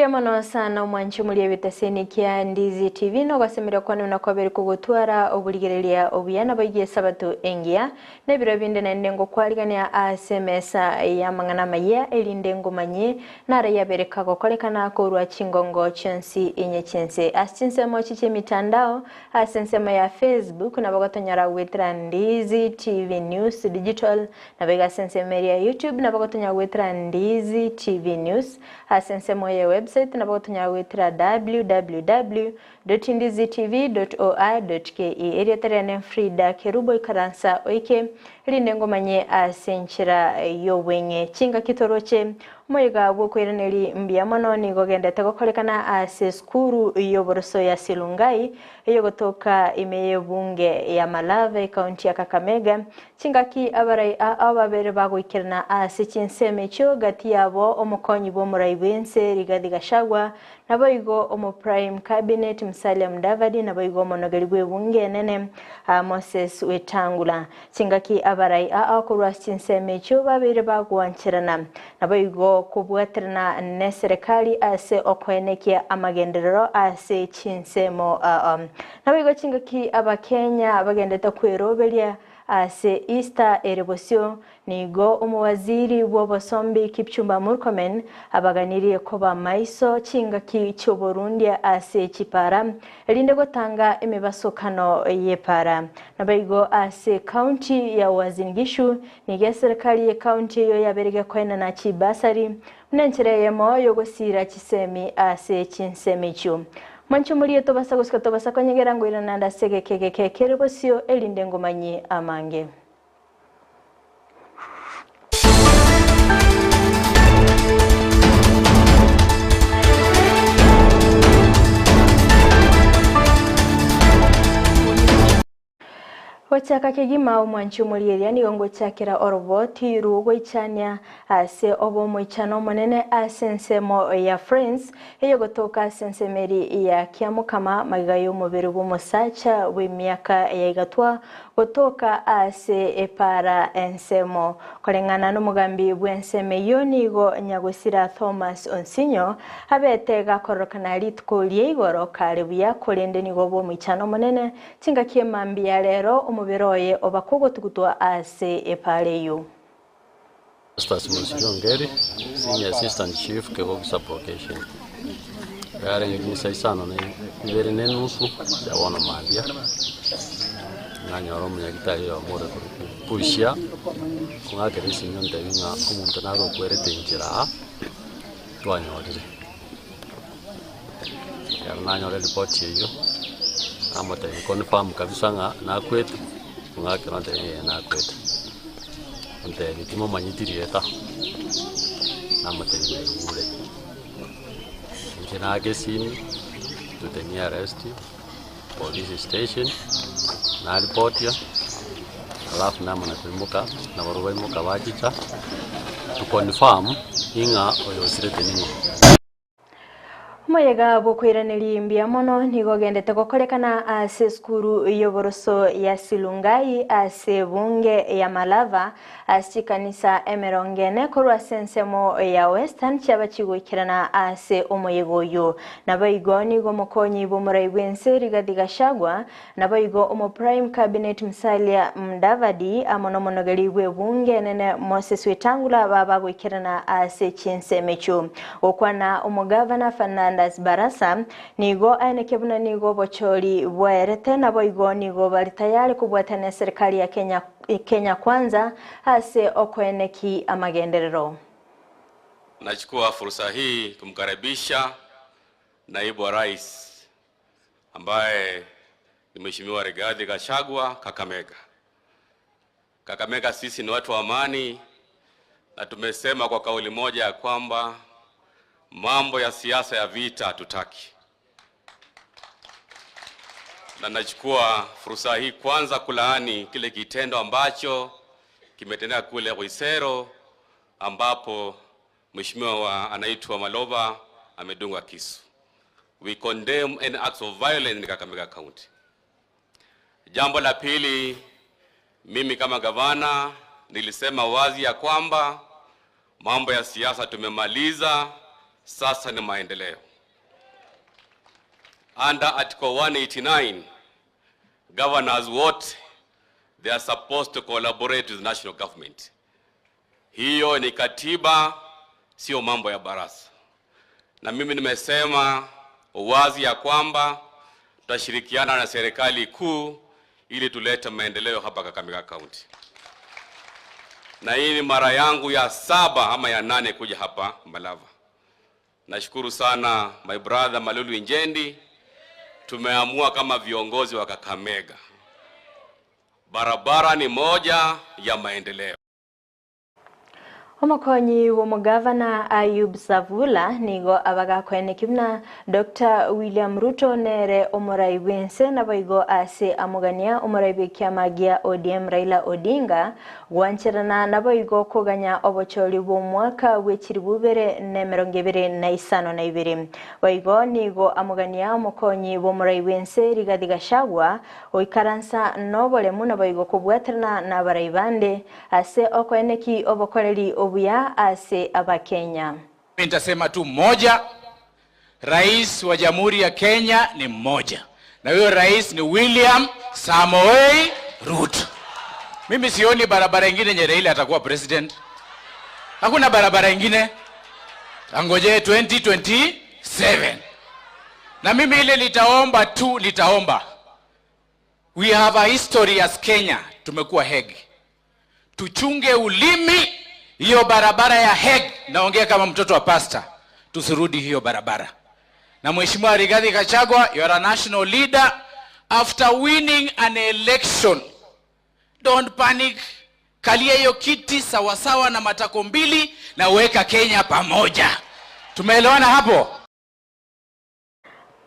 Mbiamano sana mwanchu mulie bitaseni kia Ndizi TV no gasemera kwani unakwabere kugutwara obuligerelia obuyana bagiye sabato engia nebiro binde na ndengo kwaligania SMS ya mangana Amayia elindengo manye nara yabereka gokolekana ko rwa chingongo Chinsi enye Chinsa Chinsa mochiche mitandao asensema ya Facebook na bagotonyara wetra Ndizi TV News Digital na bega sensema ya YouTube na bagotonyara wetra Ndizi TV News asensema ya website na bagotonya wetira www.ndizitv.or.ke eri terene Fridah Kerubo ikaransa oike lindengo manye asenchira yowenye chinga kitoroche moyiga bwokweraneri mbiamano ni gogendete gokolekana ase skuru yoboroso ya Silungai yogotoka imeye bunge ya Malava county ya Kakamega chingaki abarai ababere bagoikirana ase Chinsa cyo gati yabo omukonyi bo muraibense Rigathi Gachagua naboigo omo prime cabinet Musalia Mudavadi naboigo monogeri bwebunge nene Moses Wetangula chingaki abarai akorwa Chinsa cyo babere bagwanchirana naboigo kubwatirana ne serikali ase okwenekia amagenderero ase Chinsa naboigo chingaki abakenya abagendeta kwerobelia ase Easter erebosio nigo umuwaziri w'obosombi Kipchumba Murkomen abaganiriye ko bamaiso chingaki cyo Burundi ase Chipara elinde gotanga emibasokano yepara nabayigo ase county ya Wazingishu nige serikali ya county yo yaberege kwena na Chibasari mnenchereye moyo gosira Chisemi ase Chinsa cyo mancho muri tobasa konyegera ngo irananda sege keke Kerubo elinde ngomanye amange Wachaka kegima mwanchu muri yani gongo chakira oroboti rugo ichania ase obo moichano monene asensemo ya friends eyo gotoka sensemeri ya kiamukama magayo muberu bomusacha we miaka ya igatwa gotoka ase epara ensemo kolengana no mugambi bwenseme yonigo nyagosira Thomas Onsinyo abetega korokana litko liegoro kale buya kolende nigo bo moichano monene tinga kiemambi ya lero muberoye obakogo tukutwa ase epaleyo Ngeri Senior Assistant Chief Kerubo Supplication yare ngisa isano ne bere nenusu ya wana mabia nganya romu ya gitari ya mora pushia kungake risinyo ndabinga umuntu naro kwerete injira twanyorire yarnanyo report yiyo amata confirm kabisa nga nakwetu ngake nande nakwetu onte bitimo manyitirieta amata ngule njena Gusii to the nearest police station na report ya alafu nama na tulimuka na waruwe muka wajicha to confirm inga oyosirete nini Moyega bokwiraniri mbiamono nigogendete gokolekana ase skuru yoboroso ya Silungai ase bunge ya Malava ase kanisa emerongene korwa sensemo ya Western cyaba kigukirana ase omoyegoyo nabayigoni go mokonyi bo muraibense Rigathi Gachagua nabayigo omo prime cabinet Musalia Mudavadi amonomonogeri bwebunge nene Moses Wetangula baba gukirana ase Chinsa mecho okwana omugavana Barasa nigo ainekebuna nigo bochori bwerete naboigo nigo bali tayari kubwatana serikali ya Kenya kwanza ase okweneki amagenderero. Nachukua fursa hii kumkaribisha naibu wa rais ambaye ni Mheshimiwa Rigathi Gachagua Kakamega. Kakamega sisi ni watu wa amani na tumesema kwa kauli moja ya kwamba mambo ya siasa ya vita hatutaki. Na nachukua fursa hii kwanza kulaani kile kitendo ambacho kimetendeka kule Ruisero ambapo mheshimiwa anaitwa Maloba amedungwa kisu. We condemn any acts of violence in Kakamega County. Jambo la pili, mimi kama gavana nilisema wazi ya kwamba mambo ya siasa tumemaliza sasa ni maendeleo. Under Article 189, governors wote, they are supposed to collaborate with national government. Hiyo ni katiba, sio mambo ya baraza. Na mimi nimesema wazi ya kwamba tutashirikiana na serikali kuu ili tulete maendeleo hapa Kakamega County. Na hii ni mara yangu ya 7 ama ya 8 kuja hapa Malava. Nashukuru sana my brother Malulu Injendi. Tumeamua kama viongozi wa Kakamega, barabara ni moja ya maendeleo. Omukonyi w'omugavana Ayub Savula nigo abagakwene kibna Dr. William Ruto nere omurai wense naboigo ase amugania omurai bekyamagia ODM Raila Odinga gwancherana naboigo kuganya obochori bw'omwaka w'ekiribubere ne 2022 boigo nigo amugania omukonyi w'omurai wense Rigathi Gachagua oikaransa nobolemu naboigo kubwaterana n'abarai bande ase okweneki obokoreri obuya ase abakenya. Nitasema tu moja, rais wa Jamhuri ya Kenya ni mmoja, na huyo rais ni William Samoei Ruto. Mimi sioni barabara nyingine nye Raila atakuwa president. Hakuna barabara nyingine. Angoje 2027. Na mimi ile litaomba. We have a history as Kenya. Tumekuwa Hague. Tuchunge ulimi. Hiyo barabara ya Hague, naongea kama mtoto wa pasta, tusirudi hiyo barabara. Na Mheshimiwa Rigathi Gachagua, you are a national leader. After winning an election, don't panic. Kalia hiyo kiti sawasawa na matako mbili na weka Kenya pamoja. Tumeelewana hapo?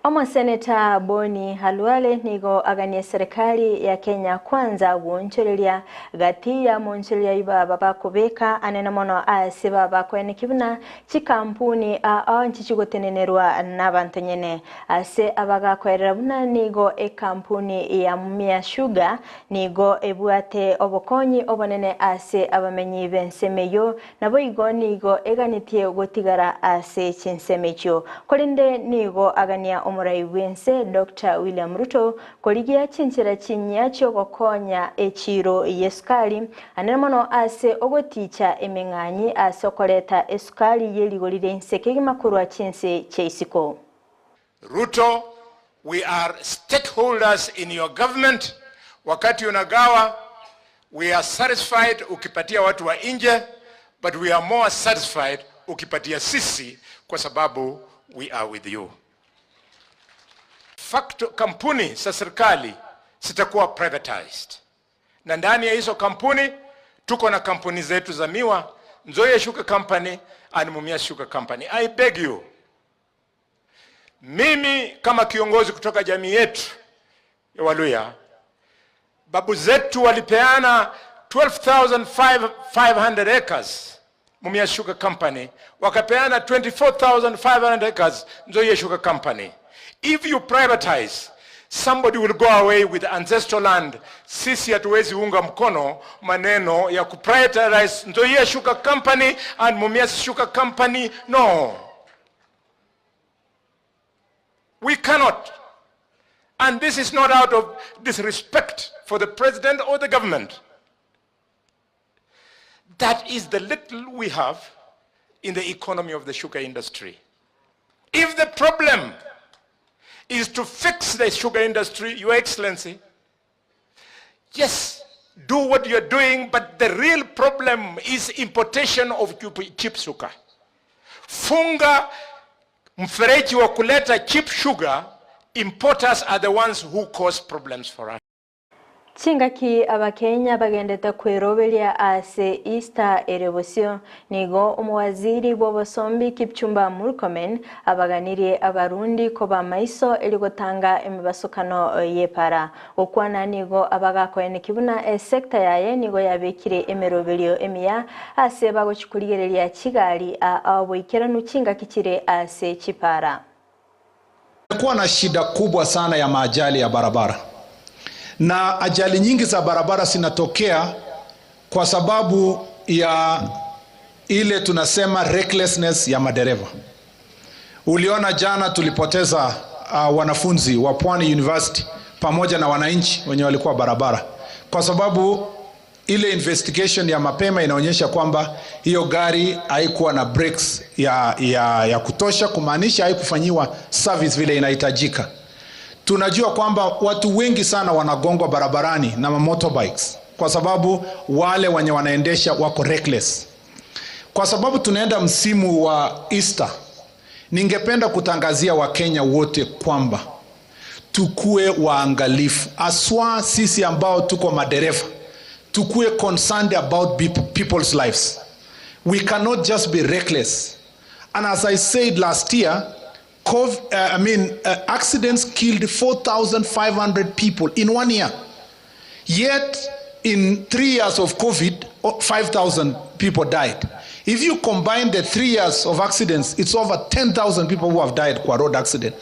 Omo Senator Boni Halwale nigo aganie serikali ya Kenya kwanza wonchoreria gati ya monchoreria iba baba kubeka anena mono ase baba kwene kibuna chikampuni a nchichigotenenerwa n'abantu nyene ase abaga kwerera buna nigo kampuni ya Mumia Sugar nigo ebuate obokonyi obonene ase abamenyi bensemeyo nabo igo nigo eganitie gotigara ase chinsemecho kolinde nigo agania omurai wense Dr. William Ruto koligia chinchira chinyacho gokonya echiro yesukali anemono ase ogoticha emenganyi ase okoleta esukali yeligolire nseke gimakuru a chinse cheisiko. Ruto, we are stakeholders in your government. Wakati unagawa, we are satisfied ukipatia watu wa nje, but we are more satisfied ukipatia sisi kwa sababu we are with you. Kampuni za serikali zitakuwa privatized. Na ndani ya hizo kampuni tuko na kampuni zetu za miwa, Nzoia Sugar Company and Mumia Sugar Company. I beg you, mimi kama kiongozi kutoka jamii yetu ya Waluya, babu zetu walipeana 12,500 acres Mumia Sugar Company, wakapeana 24,500 acres Nzoia Sugar Company. If you privatize, somebody will go away with ancestral land. Sisi hatuwezi unga mkono maneno ya kuprivatize Nzoia Sugar Company and Mumia Sugar Company. No. We cannot. And this is not out of disrespect for the president or the government. That is the little we have in the economy of the sugar industry. If the problem is to fix the sugar industry, Your Excellency, yes, do what you're doing, but the real problem is importation of cheap sugar. Funga mfereji wa kuleta cheap sugar, importers are the ones who cause problems for us. Chingaki abakenya bagendeta kwerobelia ase Easter erebosio nigo umuwaziri bw'obosombi Kipchumba Murkomen abaganiriye abarundi ko bamaiso eligotanga emibasukano yepara okwana nigo abagakwene kibuna sector yaye nigo yabekire emerobelio emia ase bagochikuligerelia Kigali aboikera nuchinga kikire ase Chipara. Kulikuwa na shida kubwa sana ya maajali ya barabara. Na ajali nyingi za barabara zinatokea kwa sababu ya ile tunasema recklessness ya madereva. Uliona jana tulipoteza wanafunzi wa Pwani University pamoja na wananchi wenye walikuwa barabara, kwa sababu ile investigation ya mapema inaonyesha kwamba hiyo gari haikuwa na brakes ya kutosha, kumaanisha haikufanyiwa service vile inahitajika. Tunajua kwamba watu wengi sana wanagongwa barabarani na motorbikes kwa sababu wale wenye wanaendesha wako reckless. Kwa sababu tunaenda msimu wa Easter, ningependa kutangazia Wakenya wote kwamba tukue waangalifu, aswa sisi ambao tuko madereva, tukue concerned about people's lives. We cannot just be reckless. And as I said last year, accidents killed 4,500 people in 1 year. Yet, in 3 years of COVID, 5,000 people died. If you combine the 3 years of accidents, it's over 10,000 people who have died kwa road accident.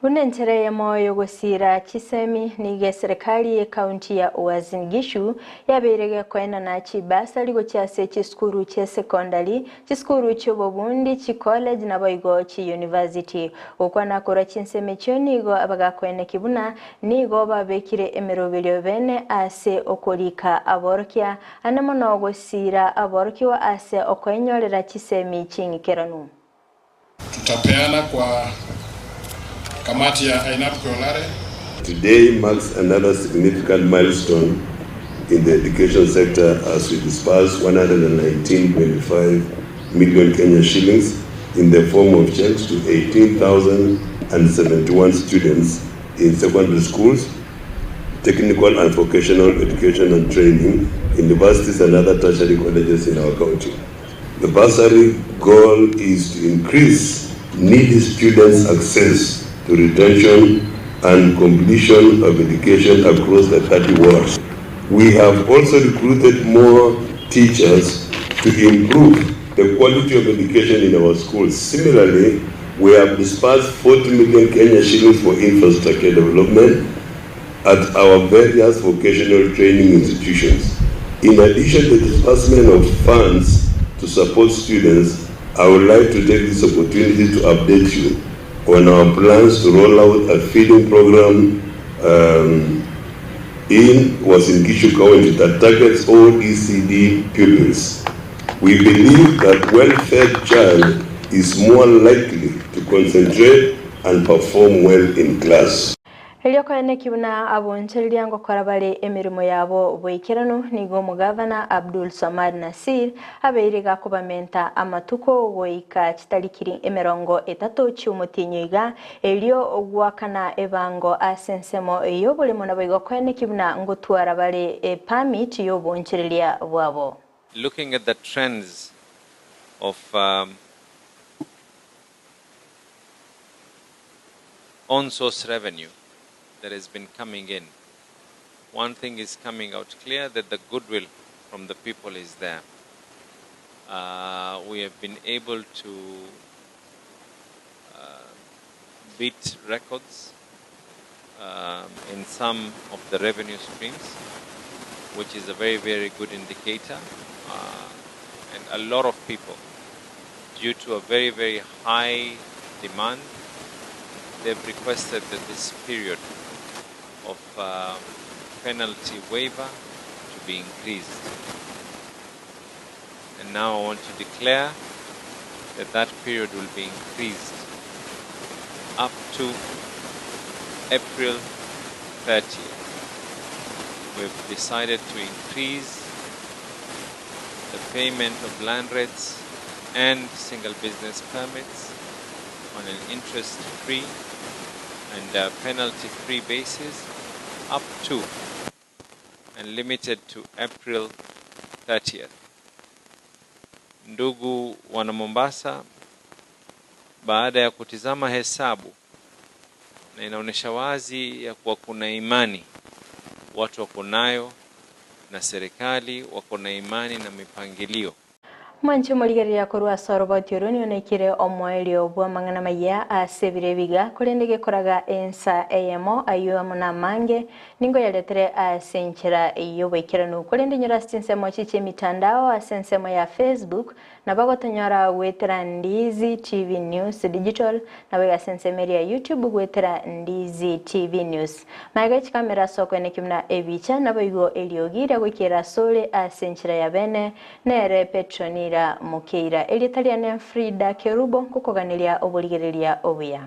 Bunentere ya moyo gusira chisemi nige serikali ya kaunti ya Uasin Gishu yaberege kwena na chibasa ligo chase chiskuru che secondary chiskuru chobobundi chi college na boigo chi university okwana kora chinseme chonigo abaga kwene kibuna nigo babekire emerobelyo bene ase okorika aborkia anamono gusira aborkiwa ase okwenyorera chisemi chingikeranu. Tutapeana kwa kamati ya Ainat Kolare. Today marks another significant milestone in the education sector as we disperse 119.5 million Kenya shillings in the form of checks to 18,071 students in secondary schools, technical and vocational education and training, universities and other tertiary colleges in our county. The bursary goal is to increase needy students' access to retention and completion of education across the 30 wards. We have also recruited more teachers to improve the quality of education in our schools. Similarly, we have disbursed 40 million Kenya shillings for infrastructure development at our various vocational training institutions. In addition to the disbursement of funds to support students, I would like to take this opportunity to update you on our plans to roll out a feeding program in Uasin Gishu County that targets all ECD pupils. We believe that well-fed child is more likely to concentrate and perform well in class. Elioko ene kibuna abonchelia ngo korabale emirimo yabo boikirano nigo mugavana Abdul Samad Nasir abeiriga kubamenta amatuko goika chitarikiri emerongo etatu cyumutinyiga elio ogwakana ebango asensemo eyobole mona boigo kwene kibuna ngo twarabale permit yobonchelia bwabo. Looking at the trends of on-source revenue that has been coming in, one thing is coming out clear, that the goodwill from the people is there. We have been able to beat records in some of the revenue streams, which is a very, very good indicator. And a lot of people, due to a very, very high demand, they've requested that this period of penalty waiver to be increased. And now I want to declare that that period will be increased up to April 30th. We've decided to increase the payment of land rates and single business permits on an interest-free and penalty-free basis up to and limited to April 30th. Ndugu wana Mombasa, baada ya kutizama hesabu na inaonesha wazi ya kuwa kuna imani watu wako nayo na serikali wako na imani na mipangilio. Mwanchi muligeria korwa sorbo tioroni onekire omoelio bwa mangana maya asebire biga kurendege koraga ensa eyemo ayo muna mange ningo yaletere asenchera iyo wekiranu kurende nyora sinsemo chiche mitandao asensemo ya Facebook na bagotanyora wetera Ndizi TV News Digital na wega sensemeria YouTube wetera Ndizi TV News magachi kamera soko enekimna ebicha na boigo eliogira gwikira sole asenchera ya bene nere Petronira Mukeira elitaliane Fridah Kerubo kukoganilia obuligerelia obuya.